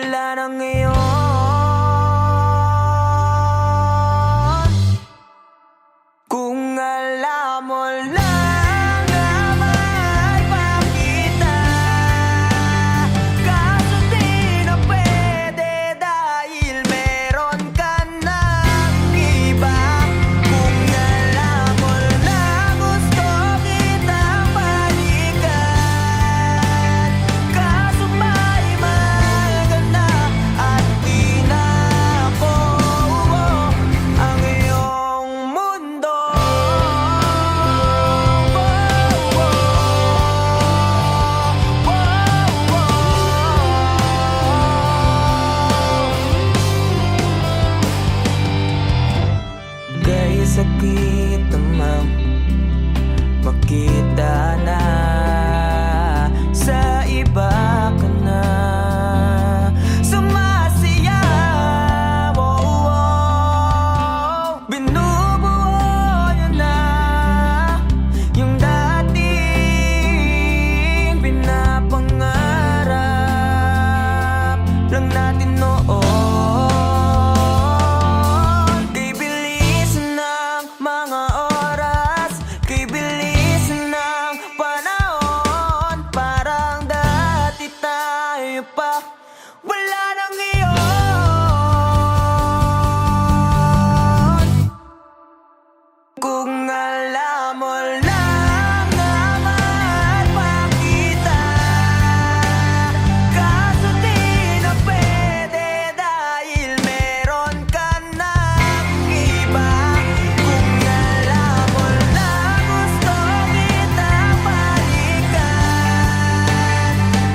wala na ngayon. Kung alam mo lang na mahal pa kita, kaso di na pwede dahil meron ka ng iba. Kung alam mo lang gusto kitang balikan, kaso may mahal ka na at di na ako ang iyong mundo. Kaya sakit namang makita na sa iba ka na sumasaya. Binubuo niya na yung dating pinapangarap lang natin noon. Kay bilis ng mga oras, kay bilis ng panahon, parang dati tayo pa wala nang iyon. Kung alam mo lang na mahal pa kita, kaso di na pwede dahil meron ka ng iba. Kung alam mo lang gusto kitang balikan,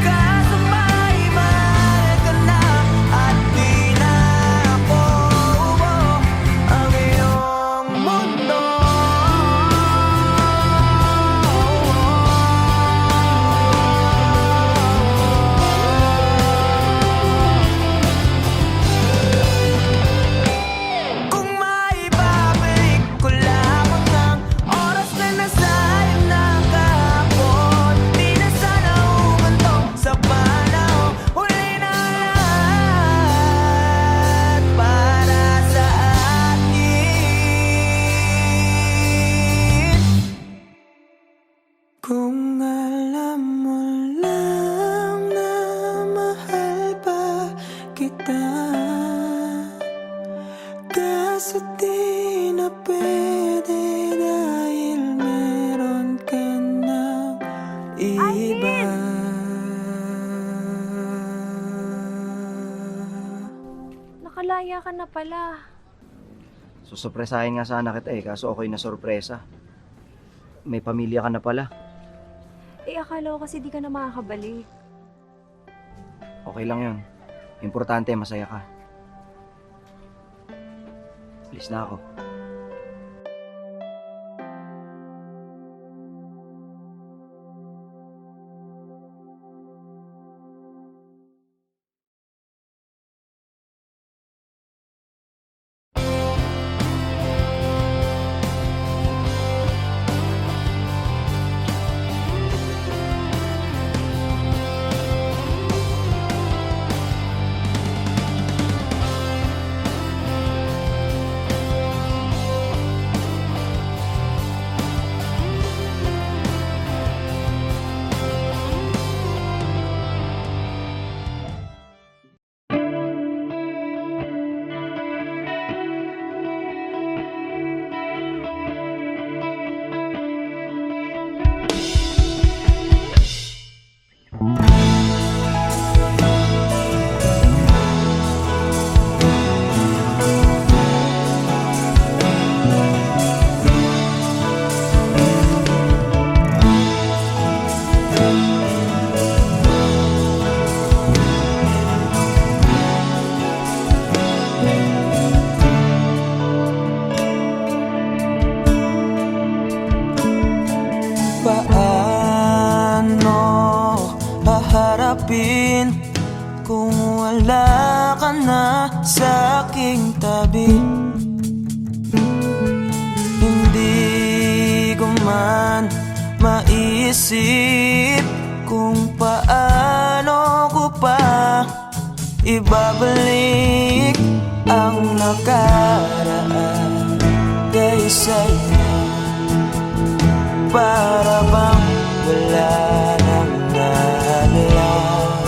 kaso may mahal ka na at di na ako ang iyong mundo. Kung maibabalik ko lamang ang oras na nasayang na kahapon, di na sana humantong sa panahon. Huli na lahat para sa atin. Kung alam mo lang na mahal pa kita, kaso di na pwede dahil meron ka ng iba. Nakalaya ka na pala. Susurpresahin nga sana kita kaso okay na sorpresa. May pamilya ka na pala. Akala ko kasi di ka na makakabalik. Okay lang yun. Importante, masaya ka. Alis na ako. haharapin kung wala ka na sa aking tabi? Hindi ko man maisip kung paano ko pa ibabalik ang nakaraan kay sa'yo. Para bang wala nang nalang,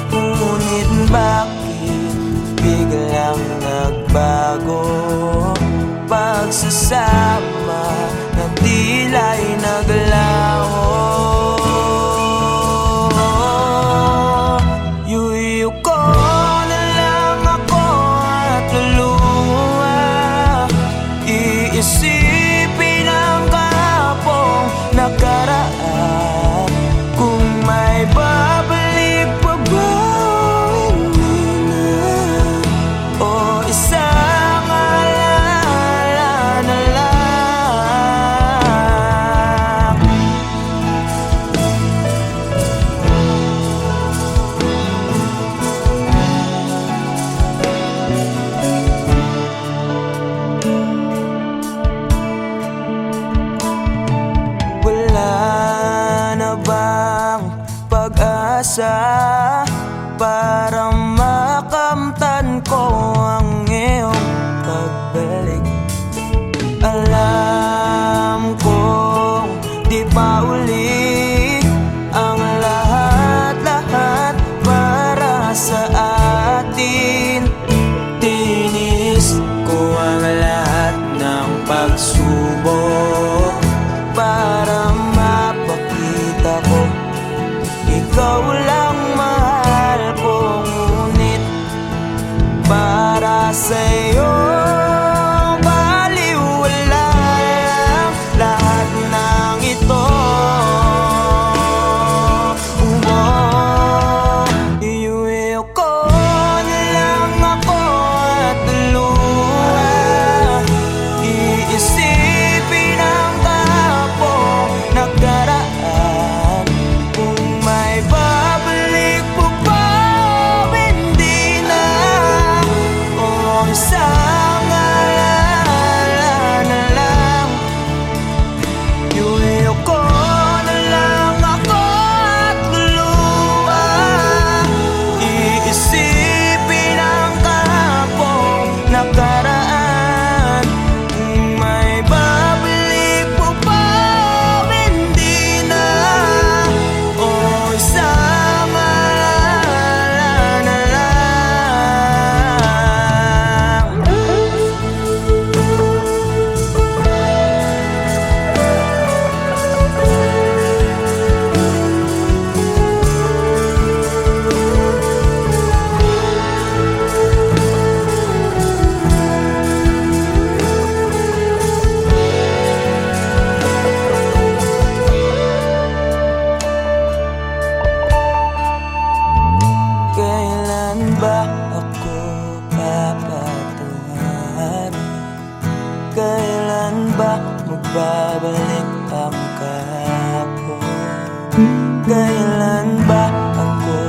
ngunit bakit biglang nagbago? Pagsasama na tila'y naglaho. Yuyu ko na lang ako at luluha, iisipin ang kahapong nakaraan. Kung may babalik pa ba, hindi na, o isang alala na lang. Wala na bang pag-asa para makamtan ko ang iyong pagbalik? Alam kong di pa uli ang lahat-lahat para sa atin. Tinis ko ang lahat ng pagsubok para mapakita ko ikaw lang mahal ko. Ngunit para sa'yo baliwala lang lahat ng ito. Iuwi ko na lang ako at luha, iisipin ang kahapong nakaraan. Kung may babalik po ba, hindi na, o isang alala na lang. Iuwi ko na lang ako at luluha, iisipin ang kahapong nakaraan. Kung may babalik po ba, hindi na, o isang alala na lang. Kailan ba ako papatuharin? Kailan ba magbabalik ang kahapon? Kailan ba ako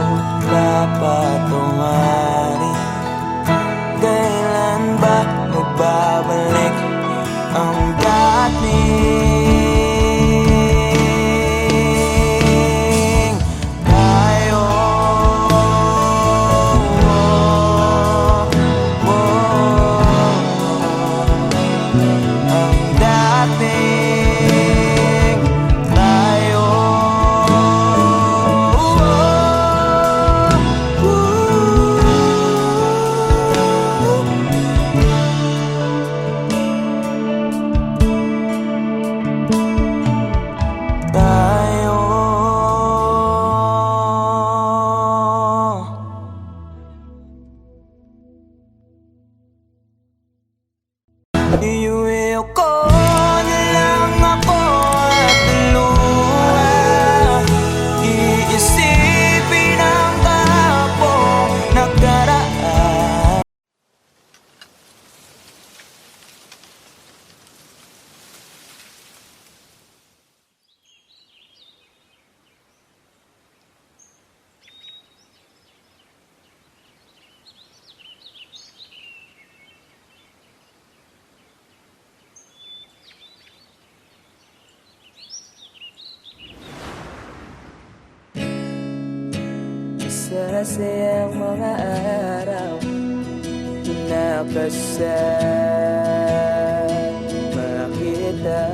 papatuharin? Kailan ba magbabalik ang dating tayo? Ang dating tayo. masayang mga araw na kasama kita.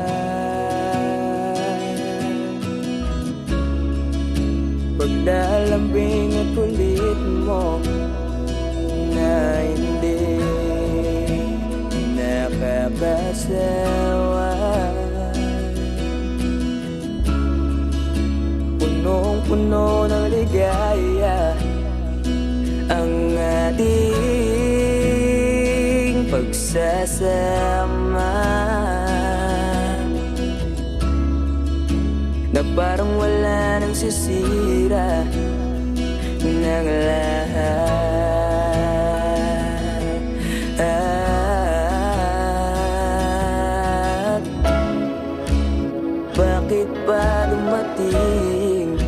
Paglalambing at kulit mo na hindi nakakasawa, punong-puno ng ligaya ang ating pagsasama, na parang wala nang sisira ng lahat. Bakit ba dumating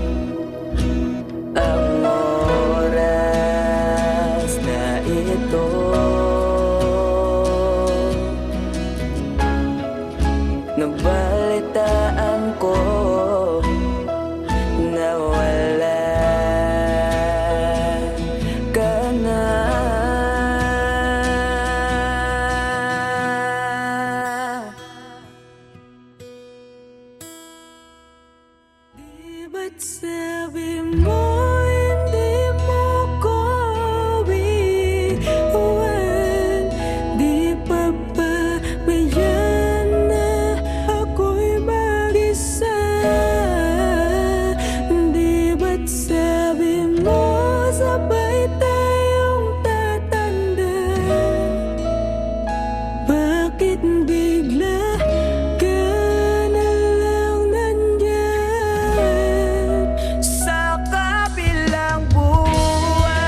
ang oras na ito? Nabalitaan ko na wala ka na. Di ba't sabi mo hindi mo ko iwan? Di pa ba bayan na ako'y mag-isa? Di ba't sabi mo sabay tayong tatanda? Bakit bigla ka na lang nandyan sa kabilang buwan?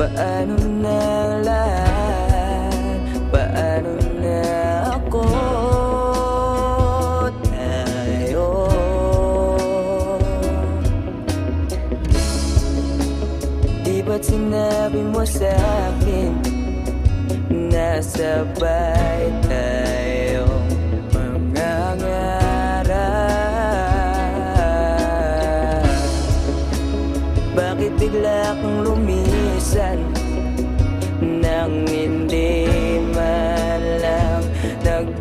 Paano na ang lahat? Paano na ako? Tayo di ba't sinabi mo sa'kin na sabay tayong mangangarap? Bakit bigla kang lumisan nang hindi man lang nagpaalam?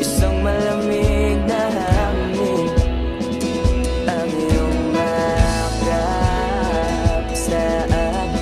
Isang malamig na hangin ang iyong makap sa akin.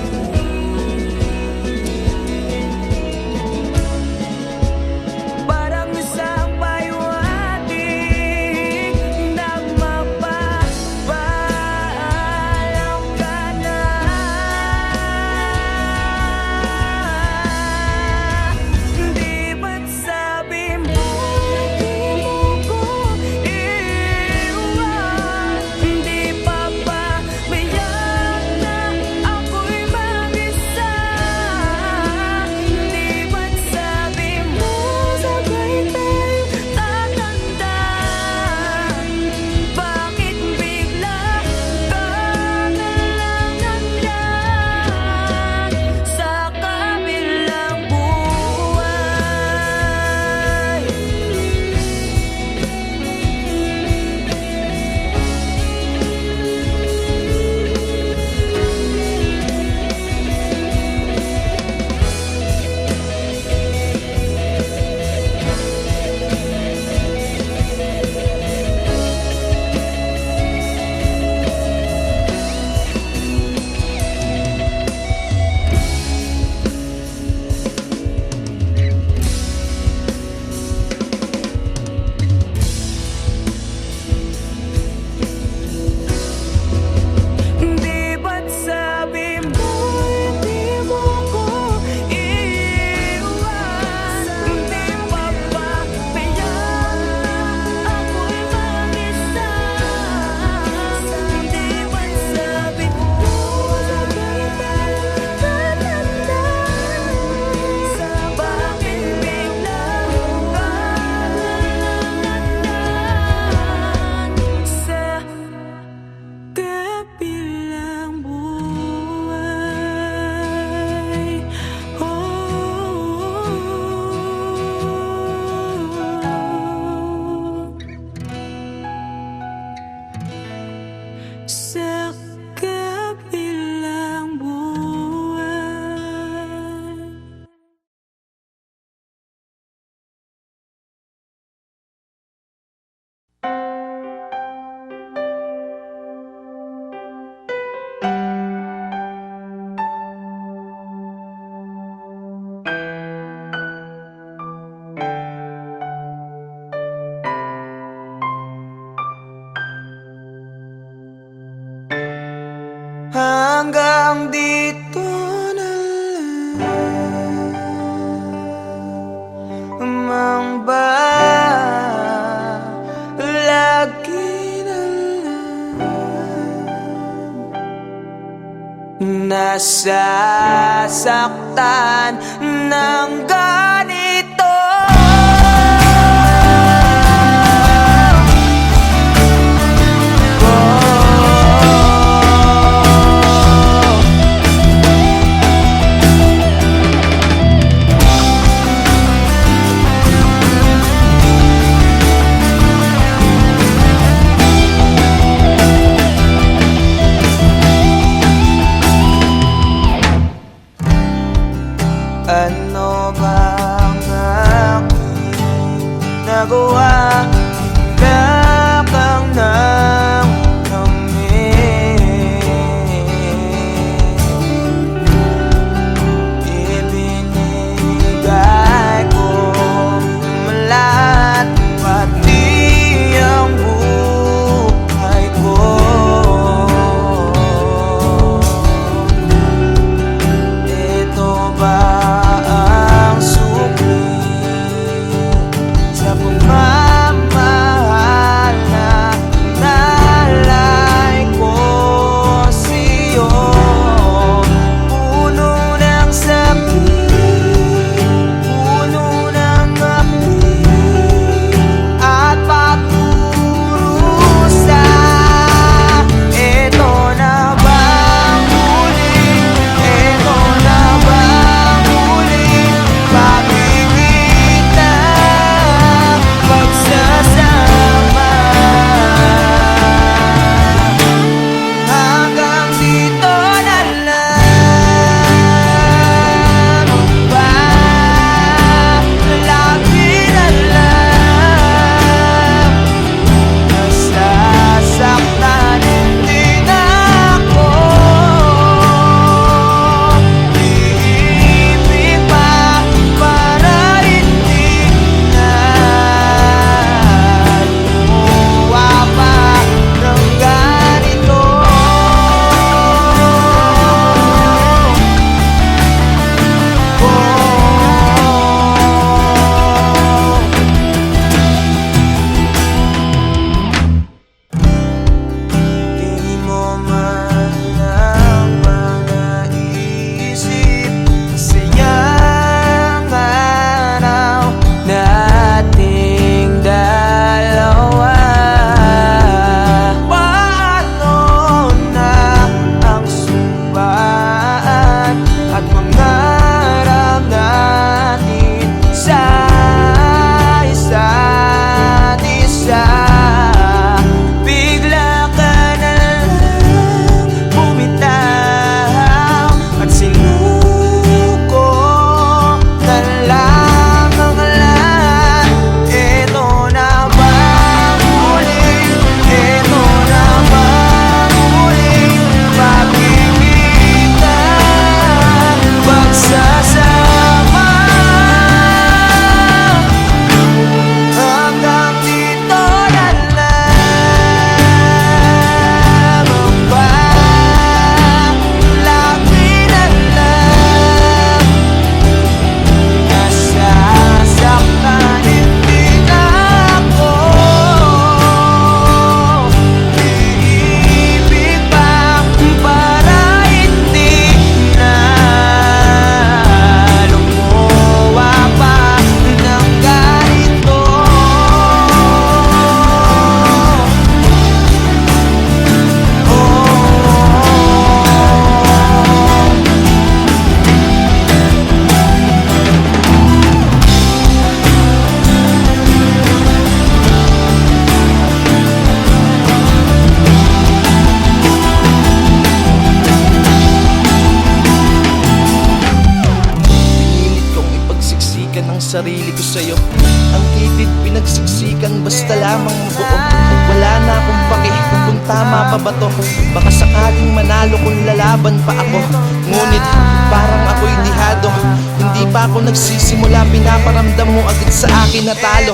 nasasaktan ng ganito. Ano ba ang aking nagawa? Wala kang nang ibinigay ko lahat, pati ang buhay ko. Ito ba ang sukli sa pagmamahal na nalay ko sa'yo? Puno ng sakit, puno ng api at pagdurusa. Ito na bang huli? Ito na bang huli? Pag-ibig na pagsasama. Hanggang dito na lang ba? Lagi na lang nasasaktan din ako. Iibig pa para hindi na lumuwa pa ng ganito. Di mo man lang ba naisip sayang araw nating dalawa? Paano na ang sumpaan at pangarap natin sa isa't isa? Bigla ka na lang bumitaw at sinuko na lang ang lahat. Ito na bang huli? Ito na bang huli? Pag-ibig na pagsasama. Hanggang dito na lang ba? Lagi na lang nasasaktan din ako. Iibig pa para hindi na lumuwa pa ng ganito. Pinilit kong ipagsiksikan ang sarili ko sa'yo. Ang kitid pinagsiksikan basta lamang mabuo. Wala na akong pake kung tama pa ba to. Baka sakaling manalo kung lalaban pa ako. Ngunit parang ako'y lihado. Hindi pa ako nagsisimula, pinaparamdam mo agad sa akin na talo.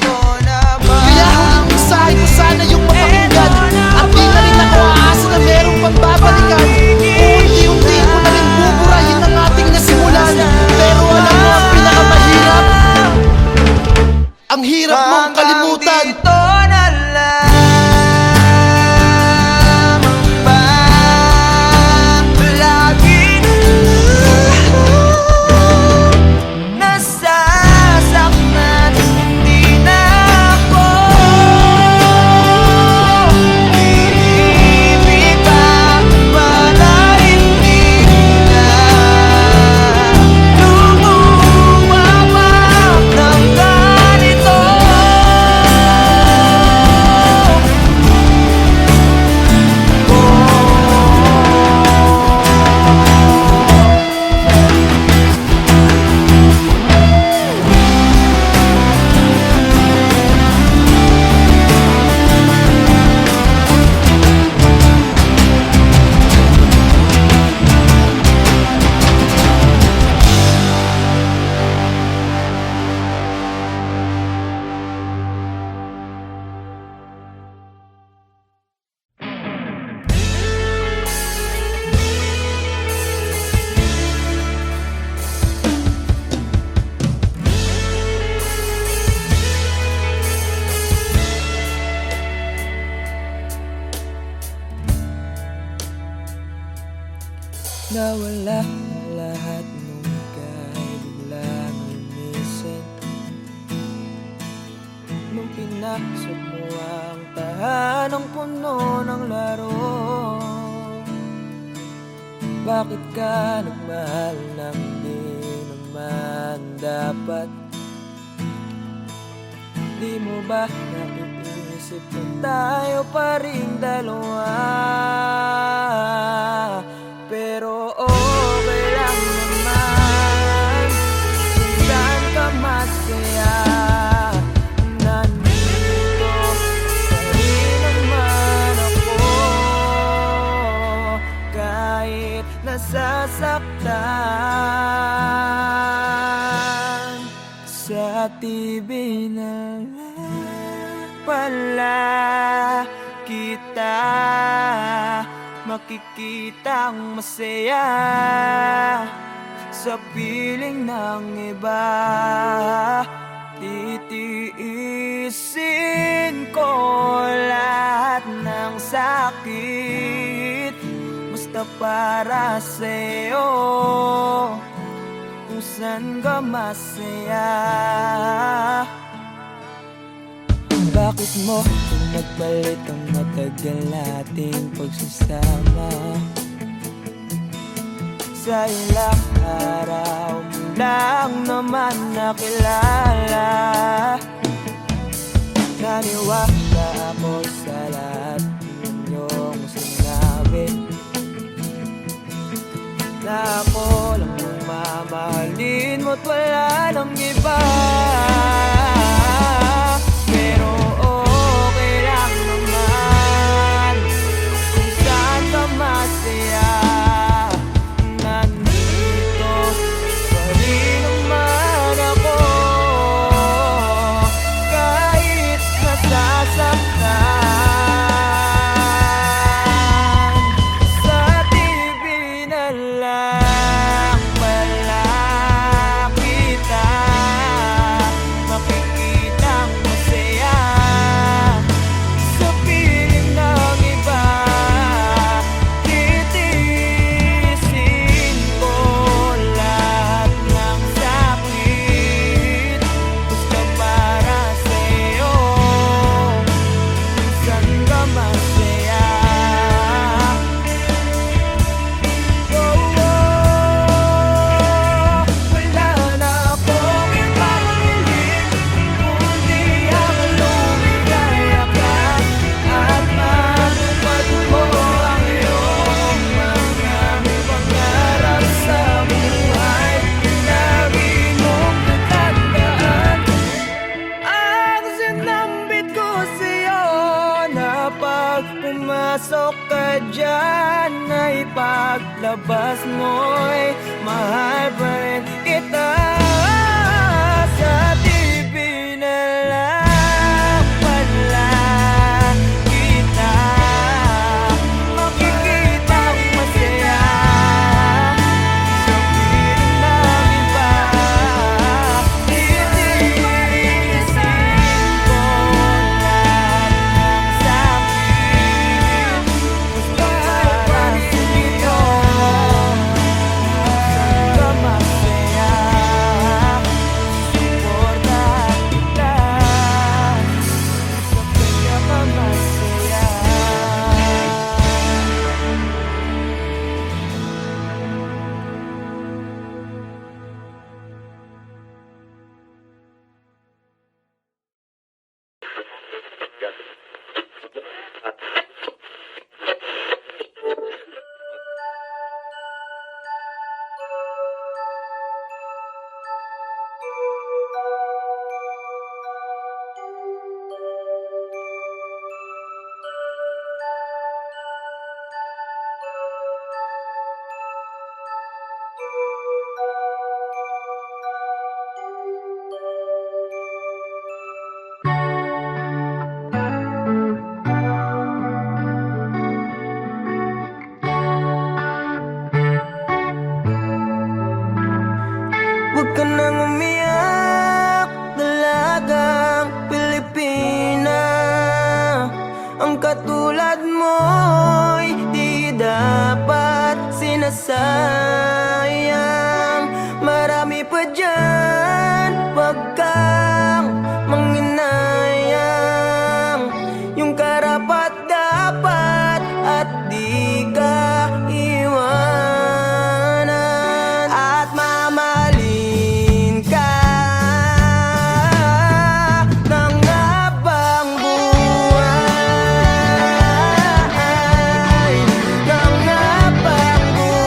Kaya huling mensahe ko sana yung mapakinggan. At di na rin ako aasa na merong pang babalikan. Unti-unti ko na rin buburahin ang ating nasimulan. Pero alam mo ang pinakamahirap? Ang hirap mong kalimutan. Hanggang dito na lang ba? Lagi na Nawala ang lahat nung ika'y biglang lumisan. Nung pinasok mo ang tahanang puno ng laro, bakit ka nagmahal nang di naman dapat? Di mo ba naiisip na tayo pa rin dalawa? Pero okay lang naman kung saan ka masaya. Nandito pa rin naman ako, kahit nasasaktan. Sa TV na lang pala kita makikitang masaya sa piling ng iba. Titiisin ko lahat ng sakit basta para sa'yo, kung saan ka masaya. Bakit mo kung nagbalik ang matagal nating pagsasama? Sa ilang araw mo lang naman nakilala. Naniwala ako sa lahat ng iyong sinabi, na ako lang ang mamahalin mo't wala nang iba. Pero okay lang naman kung saan ka masaya. Nandito pa rin naman ako, kahit nasasaktan. Sa TV na lang pala kita makikitang masaya sa piling ng iba. Titiisin ko lahat ng sakit basta para sa'yo, kung saan ka masaya. Wala na akong ibang hiling kundi ang lumigaya ka at matupad mo ang iyong mga pangarap sa buhay. Lagi mong tatandaan ang sinambit ko sa'yo, na pag pumasok ka dyan ay paglabas mo'y mahal pa rin kita. Sa TV na lang pala kita makikitang masaya sa piling ng iba. Titiisin ko lahat ng sakit basta para sa'yo, saan ka masaya. Suportahan kita sa pinakamasaya. Huwag ka nang umiyak, dalagang Pilipina. Ang katulad mo'y di dapat sinasama. pa dyan, wag kang manghinayang. Yung karapat-dapat at di ka iwanan. At mamahalin ka ng habang buhay, ng habang buhay.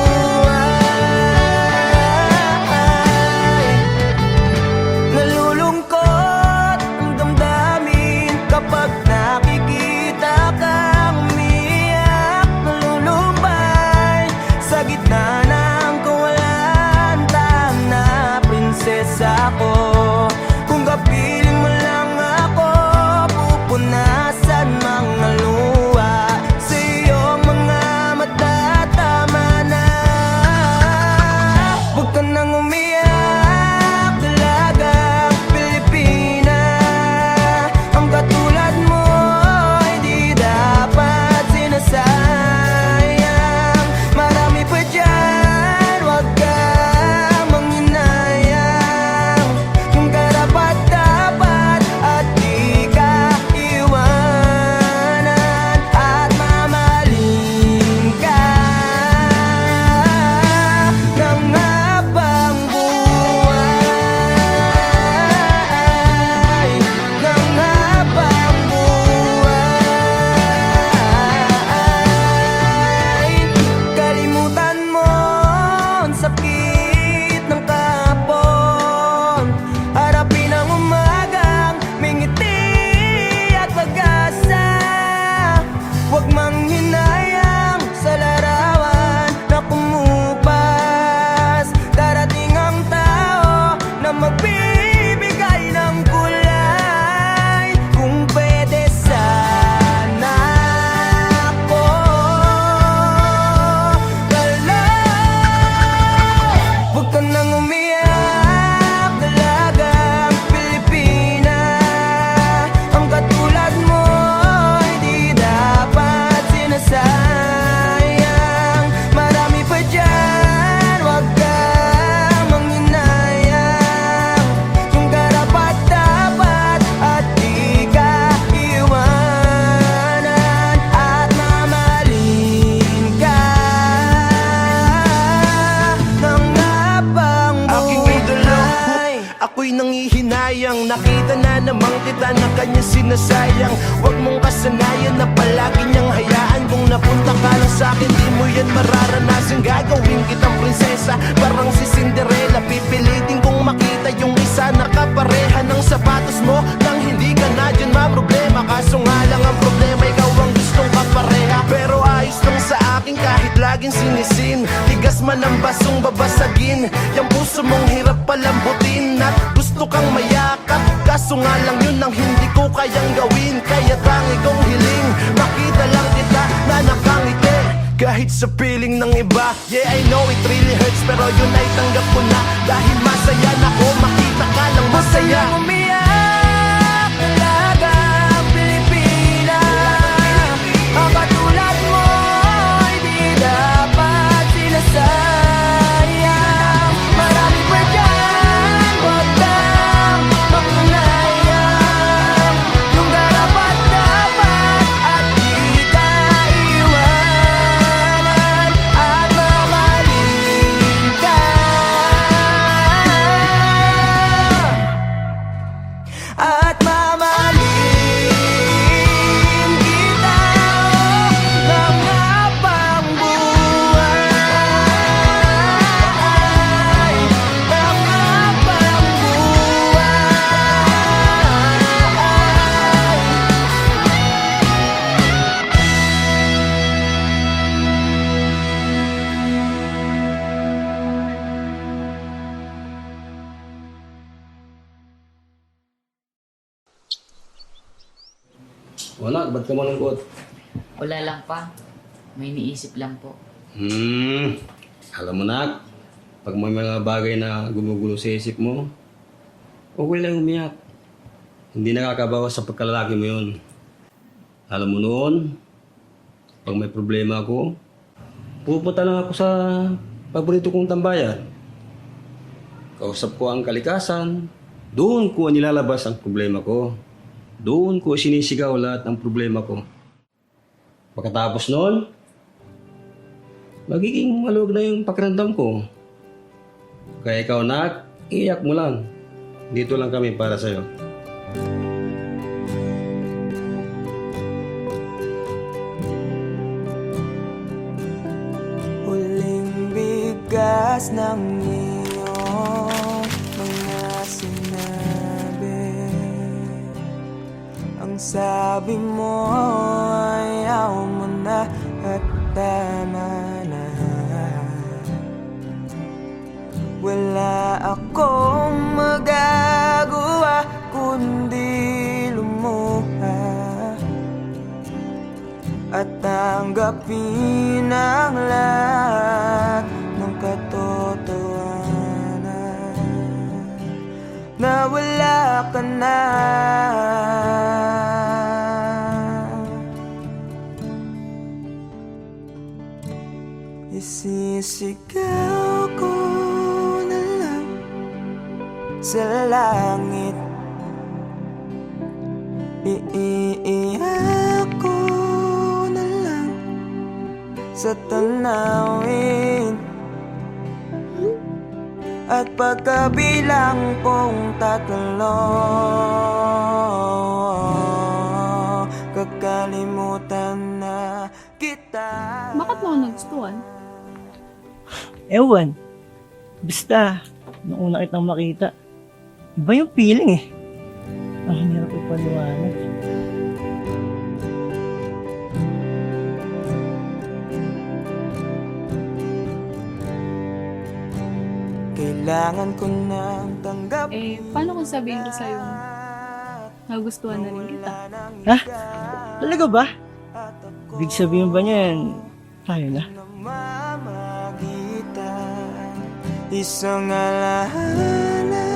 Nalulungkot ang damdamin kapag nakikita kang umiyak. Nalulumbay sa gitna ng kawalan, tana prinsesa ko. Kung kapiling mo lang ako, pupunasan mga luha sa iyong mga mata. Tama na, huwag ka nang umiyak, dalagang Pilipina. Ang katulad mo ay di dapat sinasayang. Marami pa dyan, huwag kang manghinayang. Yung karapat-dapat at di ka iwanan. At mamahalin ka ng habang buhay, ng habang buhay. Kalimutan mo ang sakit ng kapon. Harapin ang umagang may ngiti at pag-asa. Huwag manghinayang sa larawan na kumupas. Darating ang tao na magbibigay ng kulay. Kung pwede sana ako dalaw. Huwag ka nang umiyak, dalagang Pilipina. Ang katulad mo ay di dapat sinasayang. Marami pa dyan, huwag kang manghinayang. Yung karapat-dapat at di ka iwanan. At mamahalin ka ng habang Aking idolo, buhay. ako'y nangihinayang. Nakita na naman kita na kanya sinasayang. Huwag mong kasanayan na palagi niyang hayaan. Kung napunta ka lang sa'kin, di mo yan mararanasan. Gagawin kitang prinsesa, parang si Cinderella. Pipilitin kong makita yung isa na kapareha ng sapatos mo. Nang hindi ka na dyan problema. Kaso nga lang ang problema, ikaw ang gustong kapareha. Pero ayos lang sa akin kahit laging sinisin. Tigas man ang basong babasagin. Yung puso mong hirap palambutin. At gusto kang mayakap, kaso nga lang yun ang hindi ko kayang gawin. Kaya tangi kong hiling, makita lang kita na nakangiti. Kahit sa piling ng iba, yeah I know it really hurts, pero yun ay tanggap ko na. Dahil masaya na ko, makita ka lang masaya. Huwag umiyak, dalagang Pilipina. Ang katulad mo ay di dapat sinasayang. Marami pa dyan, huwag kang manghinayang. Yung karapat-dapat at di ka iwanan. At mamahalin ka. At mamahalin kita ng habang buhay, ng habang buhay. Wala, ba't ka malungkot? Wala lang pa. May iniisip lang po. Alam mo na, pag may mga bagay na gumugulo sa isip mo, okay lang umiyak. Hindi nakakabawas sa pagkalalaki mo yun. Alam mo noon, pag may problema ako, pupunta lang ako sa paborito kong tambayan. kausap ko ang kalikasan, doon ko nilalabas ang problema ko. Doon ko sinisigaw lahat ng problema ko. Pagkatapos noon, magiging maluwag na yung pakiramdam ko. Kaya ikaw, Nak, iyak mo lang. Dito lang kami para sa'yo. Huling bigas ng iyong mga sinabi. Ang sabi mo ayaw mo na at tama na. Wala akong magagawa kundi lumuha at tanggapin ang lahat ng katotohanan na wala ka na. Isisigaw ko na lang sa langit, iiyak ko na lang sa tanawin, at pagkabilang kong tatlo, kakalimutan na kita. Bakit mo ako nagustuhan? Ewan. Basta, nung una kitang makita, iba yung feeling eh. Ang hirap ipaliwanag. Kailangan ko nang tanggapin. Paano kung sabihin ko sa'yo, nagustuhan na rin kita? Ha? Talaga ba? Big sabihin ba niyan, tayo na? Namamagitan, isang alaala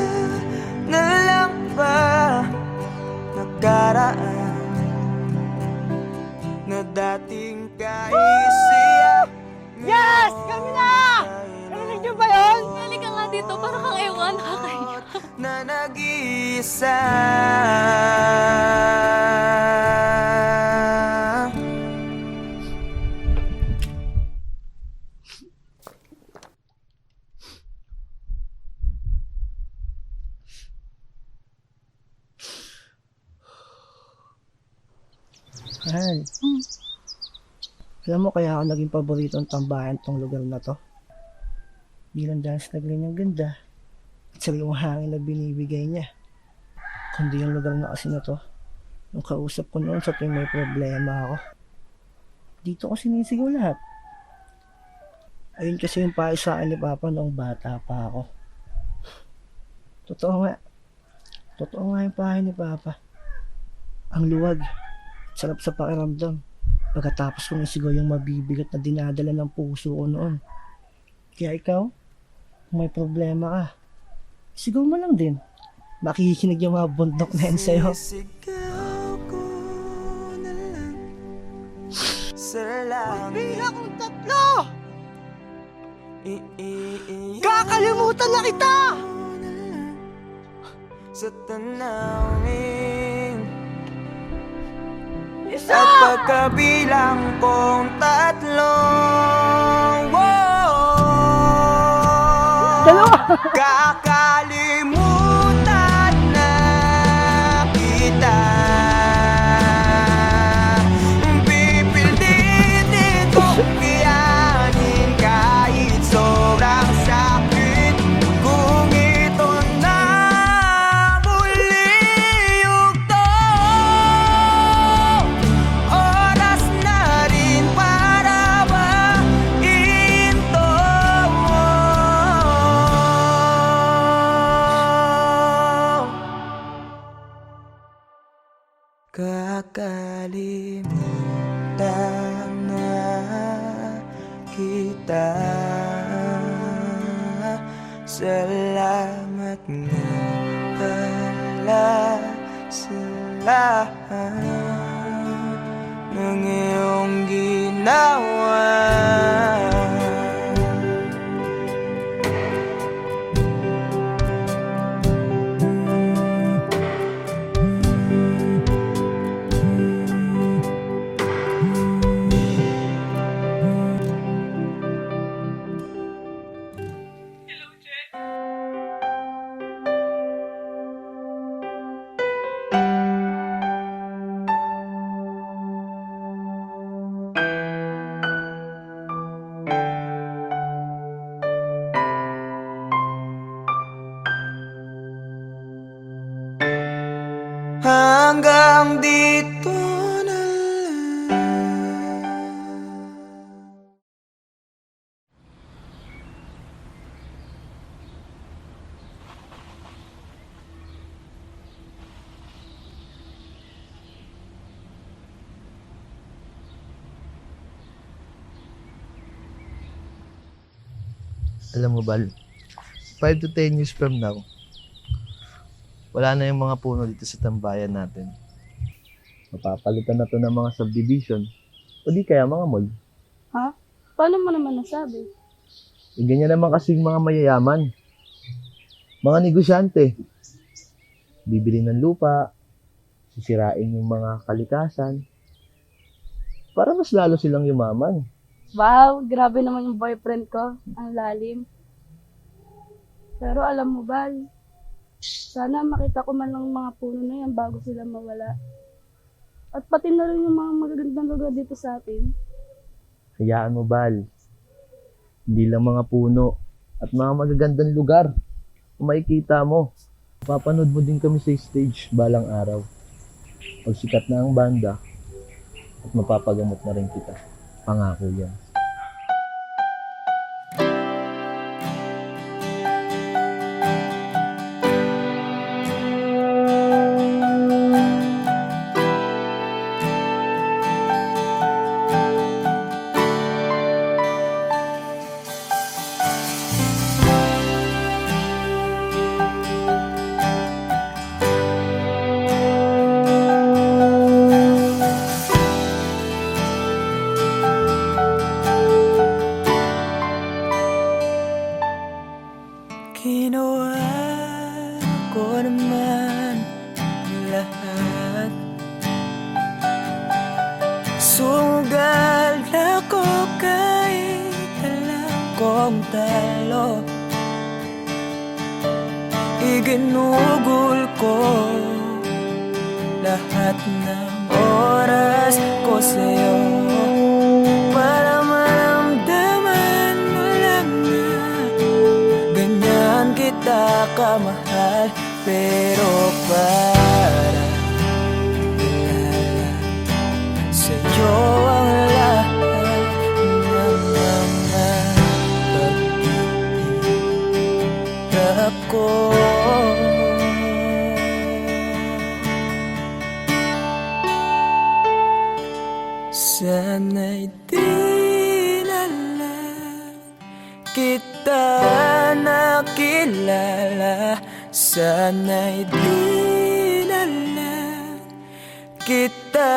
na lang ba nakaraan na dating kaisiya. Yes! Kami na! Narinig niyo ba yun? Halika nga dito, para kang ewan, nakakaya. Na nag-iisa. Mahal. Alam mo kaya ako naging paboritong tambahan tong lugar na to? Bilang dahil sa naganyang ganda at sariwang hangin na binibigay niya. Kundi yung lugar na kasi na to, nung kausap ko noon sa tuwing may problema ako. Dito ko sinisigaw lahat. Ayun kasi yung payo sa akin ni Papa noong bata pa ako. Totoo nga. Totoo nga yung payo ni Papa. Ang luwag. Sarap sa pakiramdam. Pagkatapos kong isigaw yung mabibigat na dinadala ng puso ko noon. Kaya ikaw, kung may problema ka, sigaw mo lang din. Makikinig yung mga bundok na yan sa'yo. Sisigaw ko na lang sa langit. Bilang kong tatlo! Iiyak Kakalimutan na kita! ko na lang sa tanawin. Isa! At pagkabilang kong tatlo, Dalawa! kakalimutan na kita. Pipilitin kong kayanin kahit sobrang sakit. Kung ito na muli yugto, oras na rin para mahinto. Kakalimutan na kita. Salamat nga pala sa lahat ng iyong ginawa. hanggang dito na lang. Alam mo, Bal, 5 to 10 years from now, wala na yung mga puno dito sa tambayan natin. Mapapalitan na to ng mga subdivision o di kaya mga mall. Ha? Paano mo naman nasabi? Ganyan naman kasing mga mayayaman. Mga negosyante. Bibili ng lupa, sisirain yung mga kalikasan, para mas lalo silang yumaman. Wow, grabe naman yung boyfriend ko. Ang lalim. Pero alam mo, Bal, sana makita ko man lang mga puno na yan bago sila mawala. At pati na rin yung mga magagandang lugar dito sa atin. Hayaan mo, Bal. Hindi lang mga puno at mga magagandang lugar. Kung makikita mo, papanood mo din kami sa stage balang araw. Pag sikat na ang banda, at mapapagamot na rin kita. Pangako yan. Ginawa ko naman lahat. Sugal ako kahit alam kong talo. Iginugol ko lahat ng oras ko sa'yo para maramdaman mo lang na ganyan kita kamahal. Pero para ilala sa'yo ang lahat ng mga pag-ihirap ko. Sana'y di na lang kita nakilala. Sana'y di na lang kita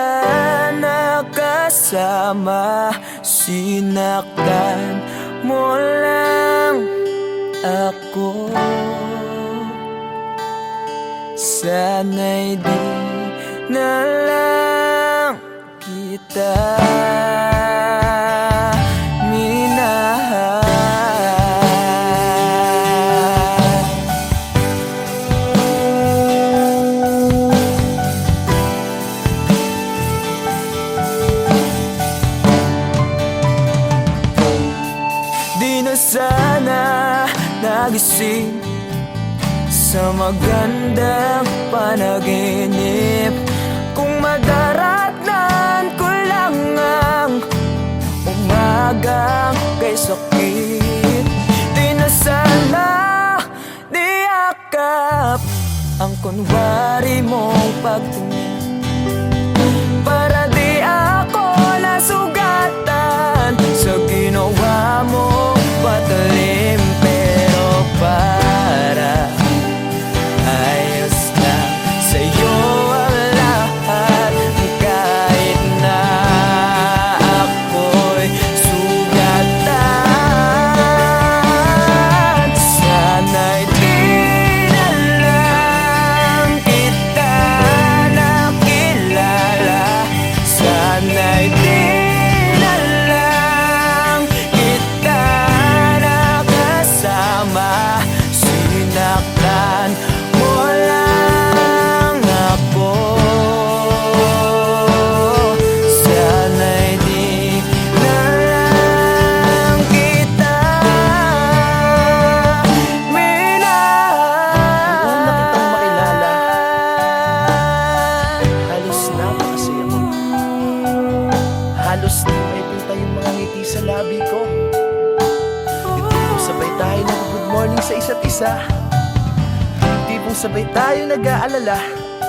nakasama. Sinaktan mo lang ako. Sana'y di na lang kita minahal. Di na sana nagising sa magandang panaginip kung madaratnan ko lang ang umagang kay sakit. Di na sana niyakap ang kunwari mong pagtingin para di ako nasugatan sa ginawa mong patalim. Pero para ayos lang sa'yo ang lahat kahit na ako'y sugatan. Sana'y di na lang kita nakilala. isa't isa. Tipong sabay tayo nag-aalala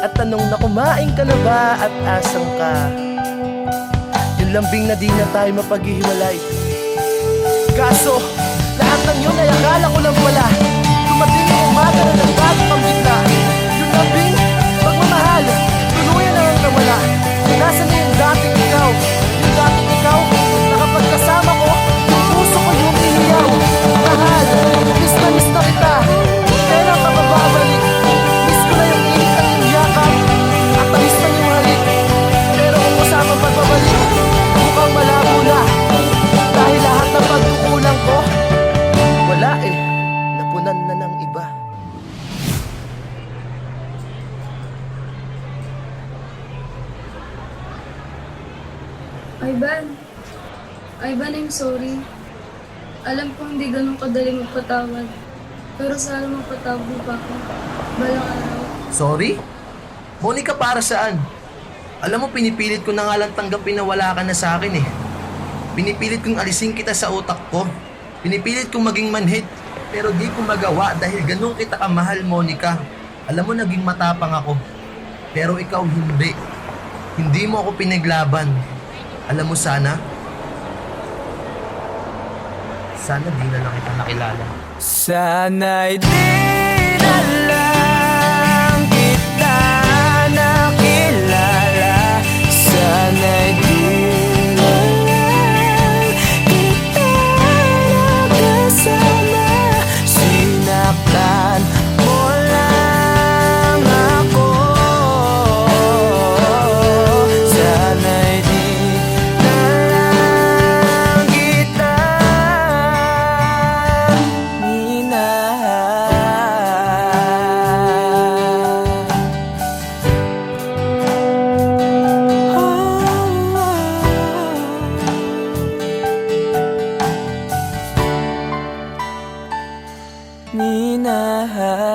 at tanong na kumain ka na ba at asang ka. Yung lambing na di na tayo mapaghihiwalay. Kaso, lahat ng yun ay akala ko lang pala. Dumating ang umaga na nagbago kang bigla. Yung lambing, pagmamahal, tuluyan na ang nawala. Nasaan na yung dating ikaw? Yung dating ikaw, na kapag kasama ko, yung puso ko yung iniyaw. Mahal, miss na kita. Kailan ka bababalik? Miss ko na yung init ng iyong yakap at tamis ng iyong halik. Pero kung kasamang pagbabalik, mukhang malabo na. Dahil lahat ng pagkukulang ko, wala eh, napunan na ng iba. Ivan, I'm sorry. Alam ko hindi ganun kadali magpatawad. Pero sana mapatawad mo pa ako. Balang araw. Sorry? Monica, para saan? Alam mo, pinipilit ko na nga lang tanggapin na wala ka na sa akin eh. Pinipilit kong alisin kita sa utak ko. Pinipilit kong maging manhid. Pero di ko magawa dahil ganun kita kamahal, Monica. Alam mo, naging matapang ako. Pero ikaw hindi. Hindi mo ako pinaglaban. Alam mo, sana di na lang kita nakilala. Sana'y di na lang kita nakilala. Sana'y di na lang kita nakasama. Sinaktan mo lang ako. Sana'y di na lang kita minahal.